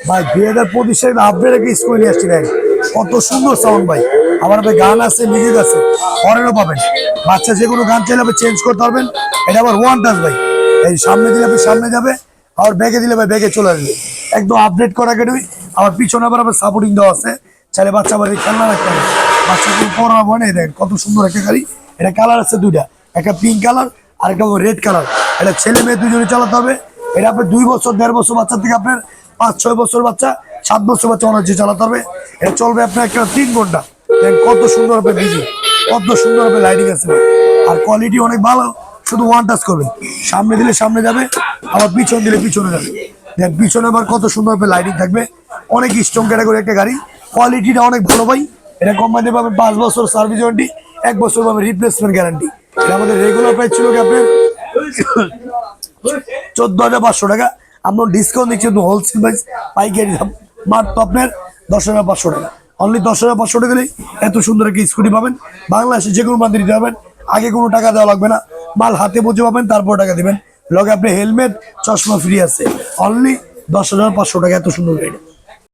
ভাই 2025 সালে আপডেট একটা স্কুল নিয়ে আসছি ভাই, কত সুন্দর সাউন্ড ভাই। আমার ভাই গান আছে, মিউজিক আছে, ফরেনও পাবেন। বাচ্চা যে কোনো গান চাইলে আপনি চেঞ্জ করতে পারবেন। এটা আবার ওয়ান টাচ ভাই, এই সামনে দিলে আপনি সামনে যাবে, আর ব্যাগে দিলে ভাই ব্যাগে চলে আসবে। একদম আপডেট করা একাডেমি। আমার পিছনে আবার আবার সাপোর্টিং দেওয়া আছে, চাইলে বাচ্চা আবার খেলনা রাখতে হবে। বাচ্চা কোনো পড়া হয় না। দেখেন কত সুন্দর একটা গাড়ি। এটা কালার আছে দুইটা, একটা পিঙ্ক কালার আর একটা রেড কালার। এটা ছেলে মেয়ে দুজনে চালাতে হবে। এটা আপনার 2 বছর 1.5 বছর বাচ্চা থেকে আপনার 5-6 বছর বাচ্চা, 7 বছর বাচ্চা অনার্সে চালাতে হবে। এটা চলবে আপনার একটা 3 ঘন্টা। দেখেন কত সুন্দর হবে বিজি, কত সুন্দর হবে লাইটিং আছে আর কোয়ালিটি অনেক ভালো। শুধু ওয়ান টাচ করবেন, সামনে দিলে সামনে যাবে, আবার পিছন দিলে পিছনে যাবে। দেখেন পিছনে আবার কত সুন্দর হবে লাইটিং থাকবে। অনেক স্ট্রং ক্যাটাগরি একটা গাড়ি, কোয়ালিটিটা অনেক ভালো ভাই। এটা কোম্পানি পাবেন 5 বছর সার্ভিস ওয়ারেন্টি, 1 বছর পাবেন রিপ্লেসমেন্ট গ্যারান্টি। এটা আমাদের রেগুলার প্রাইস ছিল কি আপনার 14,500 টাকা। আমরা ডিসকাউন্ট দিচ্ছি, হোলসেল প্রাইস পাইকারি দাম মাত্র আপনার 10,500 টাকা। অনলি 10,500 টাকা দিলেই এত সুন্দর একটা স্কুটি পাবেন। বাংলাদেশে যে কোনো মাধ্যমে দিতে পারবেন, আগে কোনো টাকা দেওয়া লাগবে না। মাল হাতে বুঝে পাবেন, তারপর টাকা দিবেন। লগে আপনি হেলমেট চশমা ফ্রি আছে। অনলি 10,500 টাকা, এত সুন্দর গাড়ি।